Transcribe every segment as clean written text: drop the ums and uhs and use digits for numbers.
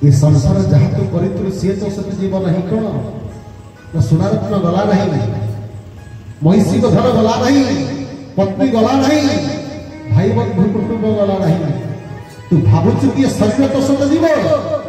ये संसार जहाँ तो करी सी तो सत जीव नहीं कौन ना सुनारत्न गला नहीं, महिषी धन गला नहीं, पत्नी गला नहीं, भाई बंधु कुटुंब गला नहीं। तू भावुचु कि शरीर तो सत जीव,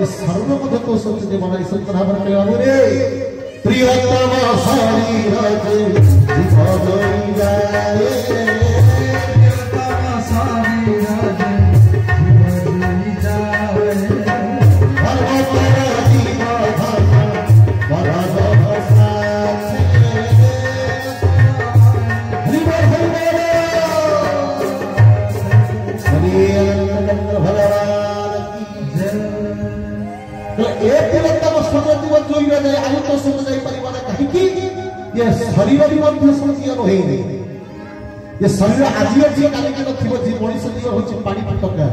ये सर्व मध्य तो सत जीव नहीं। संत भाव रे प्रियतम शरीर शरीर भी संकीय नुहे। ये शरीर आज अच्छी काली जी मनीष जीव हूँ पानी फटका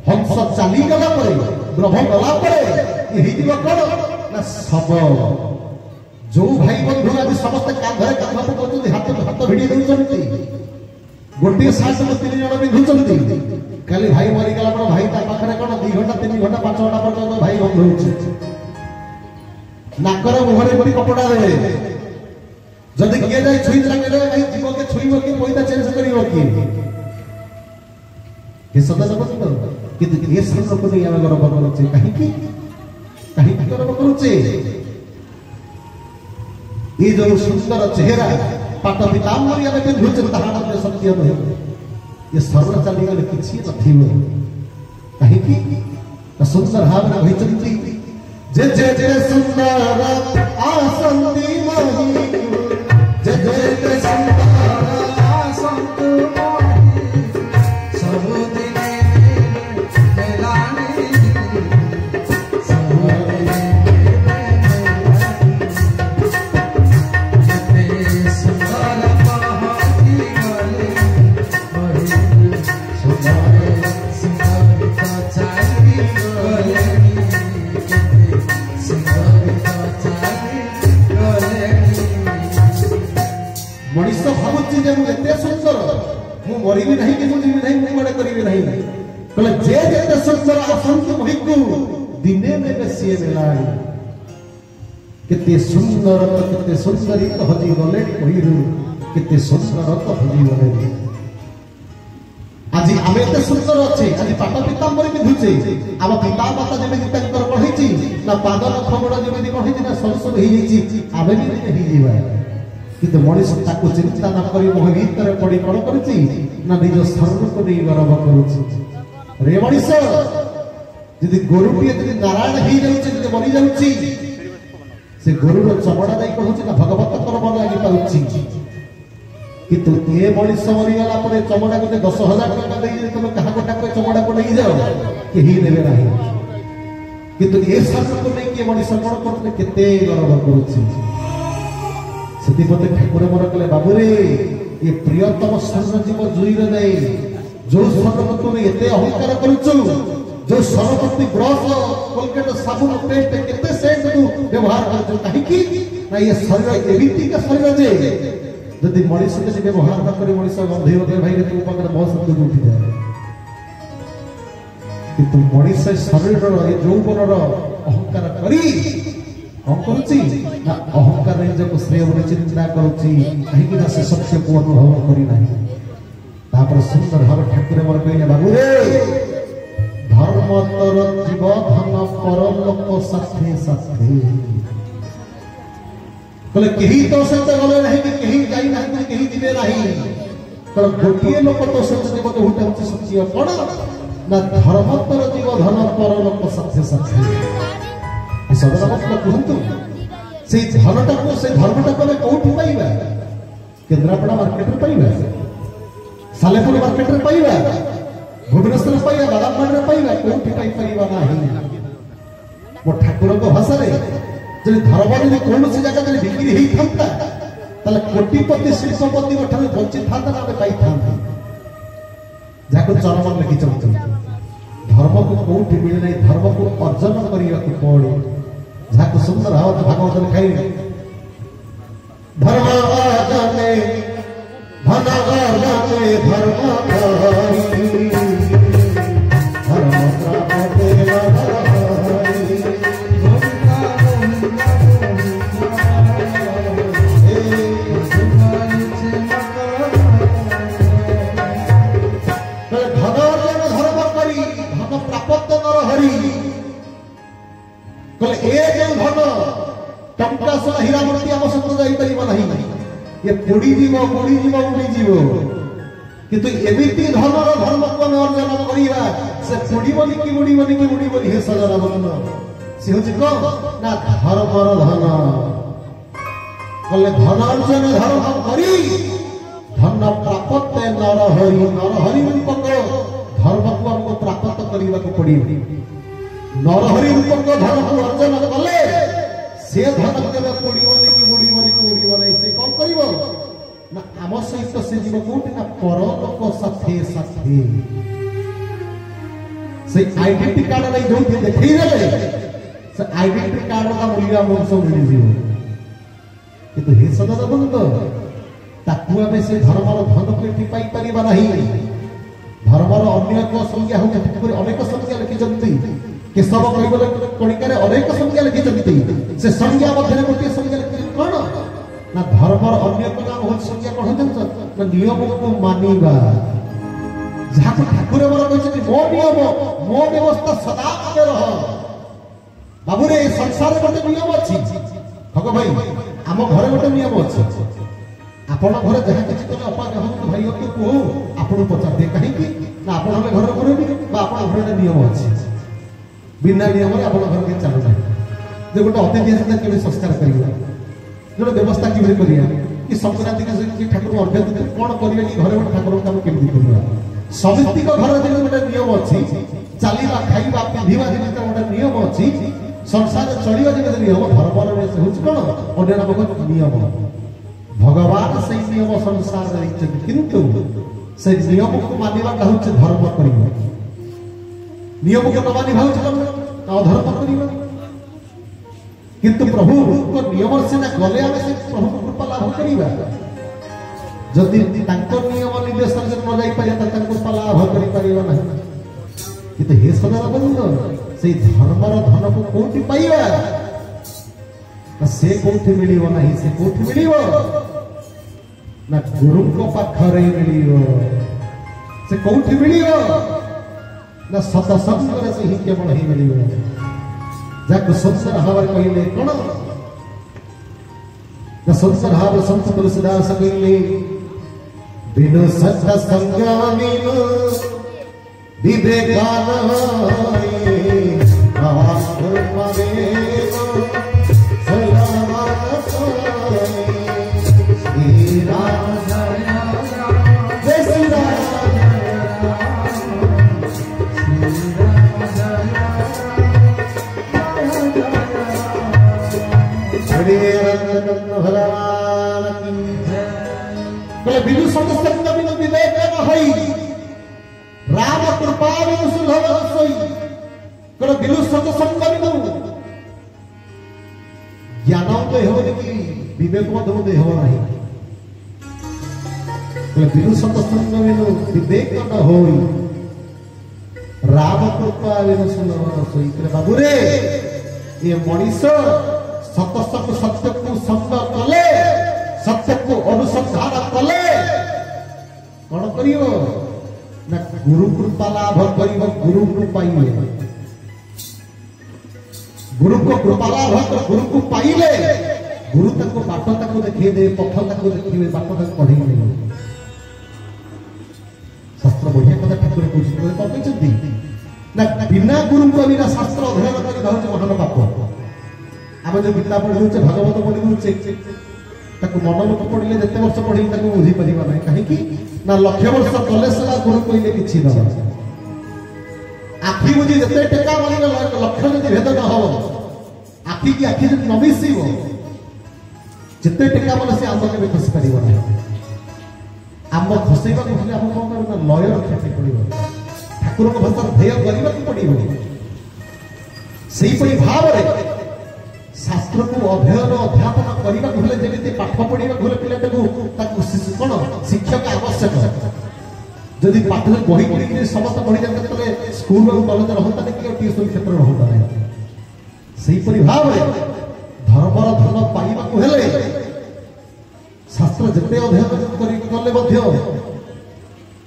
हंस चलीगला ग्रह गला ये कौन ना शव। जो भाई बंधु आज समस्ते कांधे कांध पकाउछन्ति, हाथ हाथ भिड़ी दउछन्ति, गोटे साथ में 3 जण बिंधुछन्ति। खाली भाई मरीगला पर भाई ता पाखरे कोन 2 घंटा 3 घंटा 5 घंटा पर्यंत भाई बंध होउछि। नाकर मुहरे परी कपड़ा देवे, जदि किए जाए छुई लगे भाई जीव के छुईब कि पैसा चेंज करिवो कि ये सदा सब कि ये सब को नहीं आमे गर्व करूचे। काहे कि गर्व करूचे? ये जो सुंदर चेहरा पाट पीताम्बरी आमे पिंधुचे ताहार में सत्य नहीं। ये सर्व चली गले किछि नथिबो। काहे कि सुंदर भावना होइचंती जे जे जे सुंदर आसंती मही जय जय सुंदर आसंत मोहि सब दिने मेलानी सब दिने जते सुंदर पहाड़ी गले बड़ी सुंदर सुंदर तो चाली गले सुंदर तो चाली गले। मनीष भावुची जे एते सुंदर मु मरिबी नहीं कि मुझे नहीं मु बड़े करिबी नहीं कहले जे एते सुंदर असंत महिकु दिने में बेसिए बेलाई केते सुंदर केते सुंदरी तो हजी गले कहिरु केते सुंदर तो हजी गले। आज आमे एते सुंदर अछि, आज पाट पीताम्बरी पिंधुचे, आम पिता माता जेमिति तंकर पढिछि ना पाद नख गोड़ जेमिति पढिछि ना सब सब हेइ छि आमे भी हेइ जीवा। किंतु मनीष ताको चिंता न करी मोह भीतर पड़ी कौन करुछि ना निज शरीर को नहीं गर्व करुछि। रे मनीष यदि गोरुटिए यदि नारायण ही जाउछि यदि मरि जाउछि से गोरुर चमड़ा नहीं कहूछि ना भगवत कर्म लागि पाउछि। किंतु ये मनीष मरि गला परे चमड़ा को 10,000 टका देई तुम कहा गोटा को चमड़ा को नहीं जाओ केही नेबे नाही। किंतु ये शरीर को नहीं के मनीष कोन करते केते गर्व करुछि। ठाकुर मोर कले बाबू रे ये प्रियतम सर्व जीव जुई रे नहीं जो सर्व तुम एते अहंकार करूछु, जो सर्वप्रति ब्रश कोलगेट साबुन पेस्ट केते सेंट तू व्यवहार करछु। काहे कि ना ये शरीर एबिति का शरीर जे यदि मनीष के व्यवहार न करे मनीष गंधे होते भाई तू पकड़ बहुत शब्द उठी जाए। किंतु मनीष शरीर ये यौवनर अहंकार करी कौन करुछि ना अहंकार निजको श्रेय बोली चिंता करुछि। काहे कि ना से सत्य को अनुभव करी नाही। तापर सुंदर भाव ठाकुर मोर कहले बाबू रे धर्म तर जीव धन परम लोक साथे साथे कहले केही तो सत गले नाही कि केही जाई नाही केही दिबे नाही। तर गोटिए लोक तो सत जीव तो हुटा होछि सत्य कोन ना धर्म तर जीव धन परम लोक साथे साथे। सदर मतलब कहतु से धनटा को से धर्मटा को कोठी पाइबा केंद्रापड़ा मार्केट रे पाइबा, सालेपुर मार्केट रे पाइबा, भुवनेश्वर पाइबा, बालामाड रे पाइबा, कोठी पाइ परिबा नाही। मो ठाकुर को भाषा रे जे धर्म जे कोन से जगह जे बिक्री हेई थांता तले कोटिपति शिल्पपति गठारे बंचित थांता ना पाइ थांता जाको चरम लिखि चलत। धर्म को कोठी मिले नहीं, धर्म को अर्जन करिया को पड़े। जाको सुंदर भागवत लिखाई धर्म आजने धन आजने धर्म करी धर्म प्राप्ते लहरी नरहरि कहले ए जो धन टंका सला हीरा मोती आम सहित जाई परिबो नहीं ये पोड़ी जीव उड़ी जीव किंतु एमिति धनर धर्म को अर्जन करिबा से पोड़ीबनी कि उड़ीबनी हे सजन बन से होछि को ना धर्मर धन कहले धन अर्जन धर्म करी धन प्राप्त नरहरि रूपक धर्म को हमको प्राप्त करने को पड़ी नरहरि रूपक धर्म को अर्जन कले से धन केबे पड़ीबनी कि उड़ीबनी से कौन करिवो ना आम सहित से जीव कोठी ना परलोक साथे साथे से आइडेंटिटी कार्ड नहीं जोठी देखै देले से आइडेंटिटी कार्ड का मूल्य हमको सब मिल जीव किंतु हे सदा बंद ताकू आमे से धर्मर धन को एठी पाई परिबा नहीं धर्मर अन्य एक संज्ञा हो ठाकुर अनेक संज्ञा लिखिचंती केशव कहिबले कणिकारे अनेक संज्ञा लिखिचंती से संज्ञा मध्य गोटे संज्ञा लिखि कोन ना धर्मर अन्य एक नाम हो संज्ञा कोन जंत ना नियम को मानिबा जाको ठाकुर मोर कहछथि मो नियम मो व्यवस्था सदा आगे रह बाबू रे संसार गोटे नियम अछि भगो भाई हम घरे गोटे नियम अछि आपण घर जहाँ किसी कले अपा कहूँ भाई के कहू आपको पचार दे कहीं ना आप घर करें आप घर नियम अच्छे बिना नियम आप घर के चलू ना जो गोटे अतिथि आसता के संस्कार करेंगे गोटे व्यवस्था कि संक्रांति के ठाकुर अर्घ्य देते कौन करेंगे कि घर गोटे ठाकुर काम केमी करवा समिति घर दिन गोटे नियम अच्छी चलवा खाइबा पिंधा दिन गोटे नियम अच्छी संसार चलवा दिन नियम धर्म हूँ कौन अन्य नाम नियम भगवान से नियम संसार किंतु से नियम को मानिबा हूँ धर्म करिबा नियम को न मानिबा अधर्म करिबा किंतु प्रभु को नियम से ना गले आमे से प्रभु कृपा लाभ करिबा जदि तांको नियम निर्देशन से न जाई पारे त तांको कृपा लाभ करि परिबा नहीं किंतु हे सदा बंद से धर्मर धन को कोठी पाइबा से कोठी मिलिबो नहीं से कोठी मिलिबो ना गुरु को पाखरे मिलिबो से कोठी मिलिबो ना सत्संग रे से ही केवल ही मिलिबो जाको संसार हावर कहिले कोन ना संसार हावर संत तुलसीदास कहिले बिनु सत्संग बिनु विवेकान बिनु सत्संग बिनु विवेक न होई राम कृपा बिनु सुलभ सोई करो बिनु सत्संग बिनु ज्ञान तो हो कि विवेक मत दे हो नहीं करो बिनु सत्संग बिनु विवेक न होई राम कृपा बिनु सुलभ सोई करे बाबू रे ये मनीष सत्संग सत्य को संग कले सत्य को अनुसंधान कले कौन करियो ना गुरु कृपा लाभ करियो गुरु को पाइले गुरु को कृपा लाभ कर गुरु को पाइले गुरु तक बाट तक देखिए दे पथ तक देखिए बाट तक पढ़ी नहीं शास्त्र बढ़िया कथा ठाकुर कहते ना बिना गुरु को बिना शास्त्र अध्ययन कर महान पाप आम जो गीता पढ़े भागवत पढ़े ताको मन को पढ़ले जते वर्ष पढ़ी ताको बुझी परिबा नै काहे कि ना लक्ष्य वर्ष कले सला गुरु कइले किछि न आखि बुझी जते टेका माने लक्ष्य जदि भेद न हो आखि की आखि जदि न मिसिबो जते टेका माने से आम के खस परिबा नै आम खसेबा को हम कोन करना लय रखे पड़िबो ठाकुर को भाषा ध्येय करिबा को पड़िबो सेही परि भाव रे शास्त्र को अध्ययन अध्यापन करने को जमी पाठ पढ़ा को पिलाटा कौन शिक्षक आवश्यक जदि पाठ बही पढ़ी समस्त पढ़ी जाते स्कूल और कॉलेज रहता नहीं कि ट्यूशन क्षेत्र रहता नहीं सेहीपरि भाव धर्मर धन पाइबा को हेले शास्त्र जिते अध्ययन कले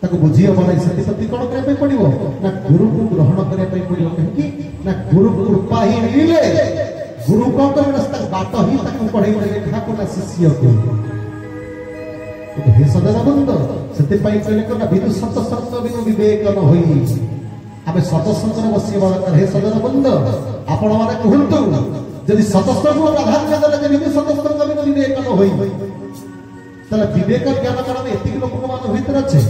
ताको बुझी हम नहीं सती कौन करने पड़ो ना गुरु को ग्रहण करने पड़ो कहीं ना गुरु कृपा ही मिले गुरु कौन कर रास्ता बात ही ताको पढ़े देखा को ना शिष्य को हे सदानंद से कहले ना विदु सत्संग बिनु विवेक न होई आमे सत्संग रे बसिबा दरकार हे सदानंद आपण माने कहंतु यदि सत्संग को प्राधान्य देले जे विदु सत्संग बिनु विवेक न होई तले विवेक ज्ञान कारण एतिक लोक मान भीतर अछि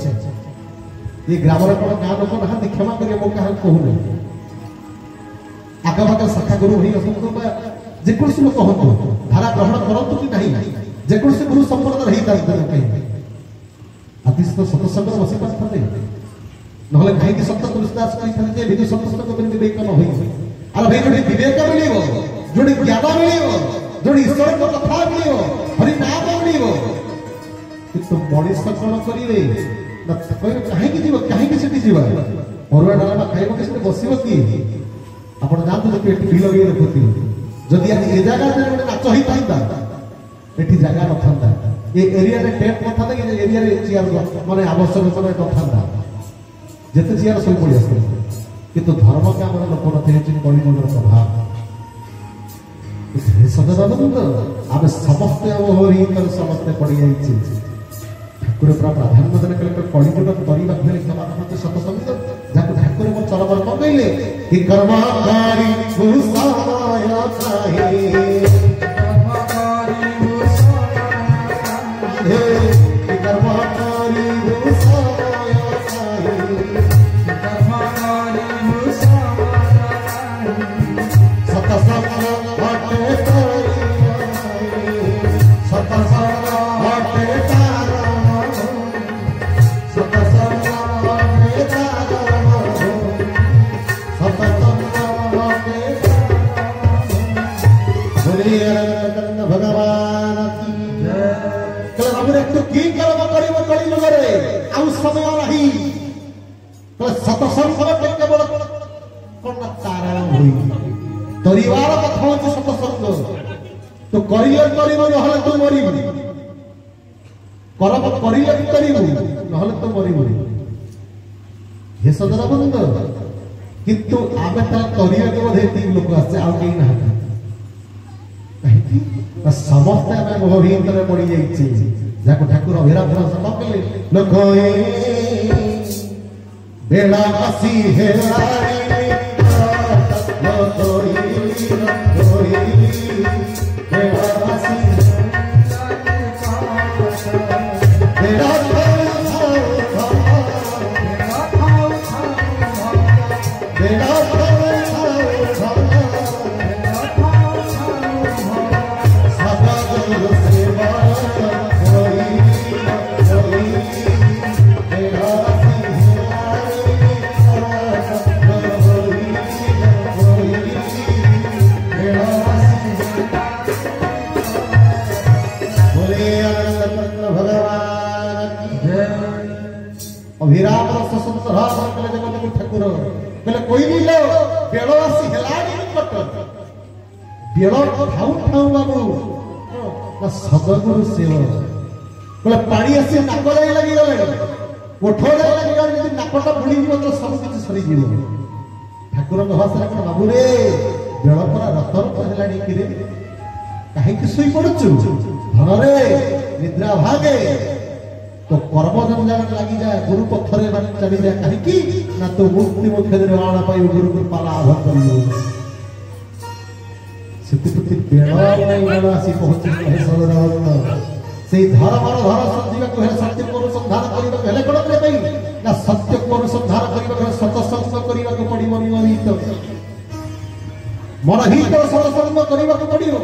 ये ग्राम रे कोन गां लोक ना क्षमा करिए मो कहा कहू आका बाका शाखा गुरु होई असंतो जे कुछ लोक कहंतु धारा ग्रहण करंतु कि नहीं जे कुछ गुरु संपर्क रही ता कहीं अतिश तो सत्संग रे बसि पाथले নহলে কাহিকি সত্য তুলসীদাস কইছেন যে বিদু সত্সঙ্গ বিন বিবেক ন হই আর ভাই যদি বিবেক মিলিব যদি জ্ঞান মিলিব যদি ঈশ্বর কথা মিলিব হরি নাম মিলিব কিন্তু মଣିଷ কোন করিবে না কই কাহিকি দিব কাহিকি সেটি ଯିବା অরুয়া ডালমা খাইব কি সেটি বসিব কি আপন জানতো যে পেট বিল গিয়ে রখতি যদি আজ এ জায়গা তে ଗୋଟେ নাচ হই পাইতা এটি জায়গা নথান্তা এই এরিয়া রে টেপ নথান্তা এই এরিয়া রে চেয়ার মানে আবশ্যক মানে নথান্তা যেতে চেয়ার সই পড়ি আসতে কিন্তু ধর্ম কে আমরা লোক নথে কলিমনের প্রভাব সদানন্দ আমি সমস্তে হরি সমস্তে পড়ি যাইছি ঠাকুর পুরা প্রাধান্য দেলে কলে কলিমন করিবা ভেলে ক্ষমা মতে সতসঙ্গ যাকে ঠাকুর মন চরবার কইলে কি কর্মকারী ভূষায় চাহে কর্মকারী ভূষায় হে কি কর্মকারী ভূষায় চাহে কর্মকারী ভূষায় সতসঙ্গ বাটে সতসঙ্গ বাটে भगवान की जय हमरे तो की कर्म करिव कली लगरे आउ समय रही तो सतसंग के केवल कोन तारण होई परिवार कथा होची सतसंग तो करिले करिव नहले तो मरिबु कर्म करिले करिबु नहले तो मरिबु हे सदानंद किंतु आबे ता करिया के बधे तीन लोक आसे आ केही ना समस्त आम भीतर पड़ी जाइए जाको ठाकुर अभिराम कहले लोकोए बेला आसी हेलारी लोकोई बेला आसी बेला अभिराम स्वतंत्र ठाकुर कहले कोई नहीं लो बेल आसी हेलानी निकट बेल ठाऊ ठाऊ बाबू ना सदगुरु सेव कहले पानी आसी नाक जाई लगी गले ओठो जाई लगी गले यदि नाकटा बुड़ी जीव तो सब कुछ सरी जीव ठाकुर भाषा कोन बाबू रे बेल परा रतर हेलानी कि रे काहे कि सोई पड़छु धन रे निद्रा भागे तो कर्म जंजाल लगी जाए गुरु पत्थरे मान चली जाए कहीं की ना तो मुक्ति मुख्य निर्वाण पाई गुरु कृपा लाभ करियो सिद्धि बेड़ा नहीं आसी पहुंची है सदानंद से धर्म संजीव को है सत्य को अनुसंधान करिबा हेले कोन करे पई ना सत्य को अनुसंधान करिबा सतसंग करिबा को पड़ी मनी तो मन ही तो सतसंग करिबा को पड़ियो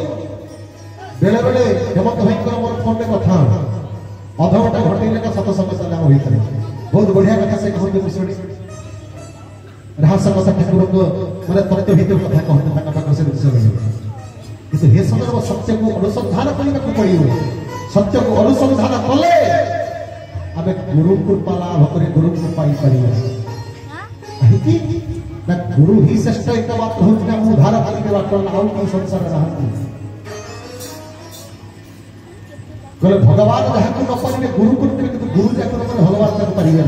बेले बेले हेमंत भाईकर मोर फोन में कथा अध घंटा घंटे लेकर सतसंग चला होइतरे बहुत बढ़िया कथा से कहते विषय रहस्य कथा ठाकुर को माने तत्व हित कथा कहते ताका पाक से विषय किंतु हे संदर्भ सत्य को अनुसंधान करने को पड़ियो सत्य को अनुसंधान कले आबे गुरु कृपा लाभ करे गुरु कृपा पाई परियो कहिकी ना गुरु ही श्रेष्ठ एक बात कहूं ना उद्धार करके बात आउ की संसार रहती कहले भगवान जहाँ को नपारे गुरु को गुरु जाकर भगवान जाकर पारे ना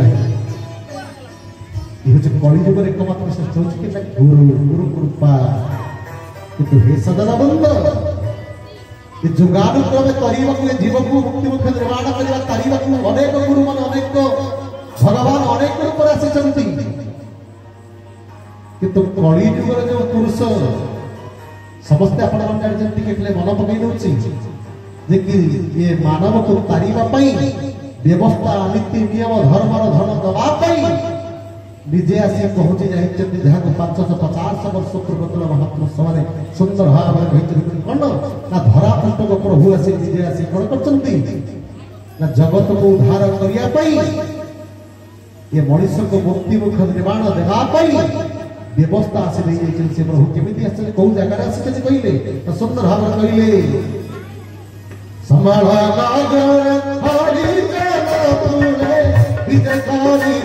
कली जुग एकमात्र श्रेष्ठ होची गुरु गुरु कृपा किंतु हे सदन बंद ये जुगानुक्रमे करने जीव को मुक्ति मुख निर्माण करने अनेक गुरु मान अनेक भगवान अनेक रूप आसी किंतु कली जुगर जो पुरुष समस्ते आपण मन पकई दे कि ये मानव को तारिबा व्यवस्था नीति नियम धर्म धन दवाई निजे आसी पहुंची जाइछन्ति जहां 550 वर्ष पूर्वतल महात्मा सभारे सुंदर भाव कौन ना धरा पृष्ठ प्रभु आसी निजे आसी कौन करछन्ति ना जगत को उद्धार करिया पई ये मनुष्य को मुक्ति मुख निर्माण देवा पई व्यवस्था आसी नहीं जाइछन्ति से प्रभु केमिति आसी को जगह आसी कहिले तो सुंदर भाव कहिले संभाला गागर हरि जन पुरे विजयकारी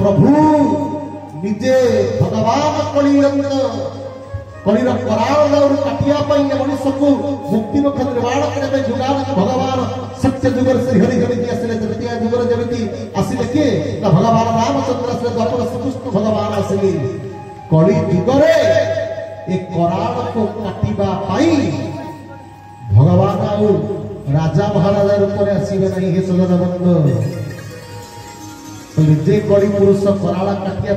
प्रभु निजे भगवान कलिर कराल काटिया मनुष्य को मुक्ति मुख निर्माण करने जुगान भगवान सत्य जुगर श्रीहरि जमी आसिले तृतीय जुगर जमी आसिले किए ना भगवान रामचंद्र आसिले द्वापर श्रीकृष्ण भगवान आसिले कली जुगरे एक कराल को काटिबा भगवान आउ राजा महाराजा रूप में आसवे नहीं हे सदन बंद निजे कली पुरुष कराला काटिया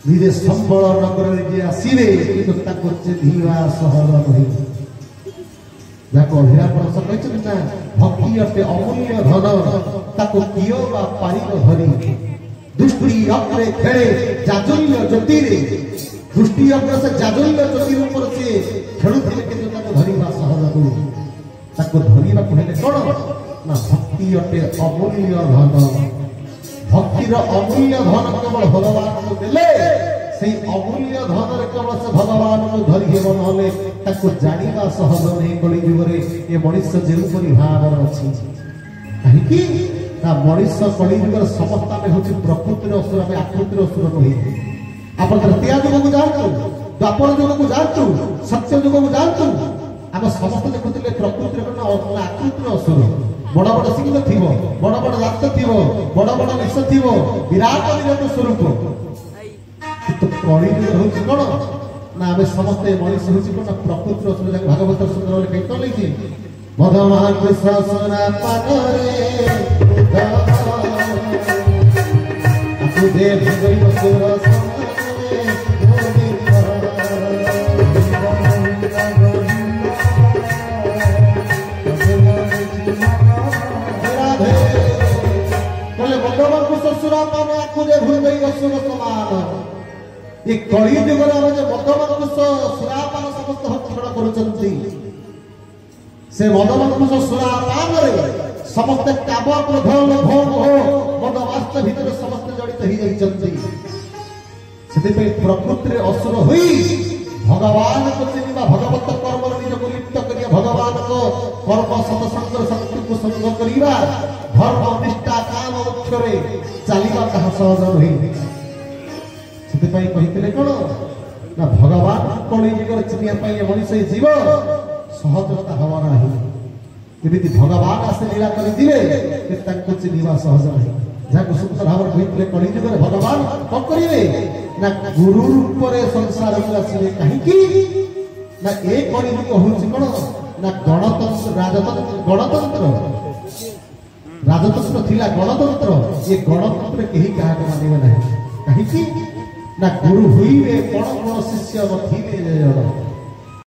निजे संबल नगर निजे आसवे कि चिन्हवा सहज नहीं जाको अभिरापरस कहते ना भक्ति अटे अमूल्य धन ताको कियो बा पारिक धरी दृष्टि अग्रे खेले जाजुल्य ज्योति दृष्टि अग्र से जाजुल्य ज्योति ऊपर से खेलुथिले किंतु ताको धरिबा सहज नहीं ताको धरिबा कहले कोन ना भक्ति अटे अमूल्य धन भक्तिर अमूल्य धन केवल भगवान को देले से अमूल्य धन केवल से भगवान को धरि हेब नले ताको जानिबा सहज नहीं कली जुगरे ये मनुष्य जेउपरि भाव अछि काहे कि ना मनुष्य कली जुगर समस्ता में होछि प्रकृतिर असुर में आकृतिर असुर नहीं आपण तृतीय जुग को जानतु द्वापर जुग को जानतु सत्य जुग को जानतु हम समस्त देखुतिले प्रकृतिर न आकृतिर असुर बड़ बड़ सिंह थी बड़ बड़ दात थी बड़ बड़ निश थी विराट विराट स्वरूप कली जुग कौन ना आम समस्ते मनुष्य हूँ कौन प्रकृतिर असुर भागवत सुंदर कही लिखी मधमान ये कली जुगर मदमंकुश सुरापान समस्त भक्षण करुचंती से मदमंकुश सुरापान समस्त काम क्रोध लोभ मोह मद वास्त भीतर समस्त जड़ित हो जाइछंती से प्रकृति असुर हुई भगवान को चिन्हवा भगवत कर्म निज को लिप्त करिया भगवान को कर्म सत्संग शक्ति को संग करिवा धर्म निष्ठा काम मोक्ष रे चलिबा कहा सहज नहीं कहते कौन ना भगवान कली जुगर चिन्ह मनुष्य जीव सहजता हम ना एमती भगवान आसे लीला कर चिन्हवा सहज नहीं जहाँ सुंदर भाव कहते कली जुगर भगवान कौन करेंगे ना गुरु रूप संसार को आसवे कहीं ना ए कली जुग हूँ कौन ना गणतंत्र राजतंत्र राजतंत्र थिला गणतंत्र ये गणतंत्र कहीं क्या मानवे ना कहीं ना गुरु हुई कौन कौन शिष्य नथिले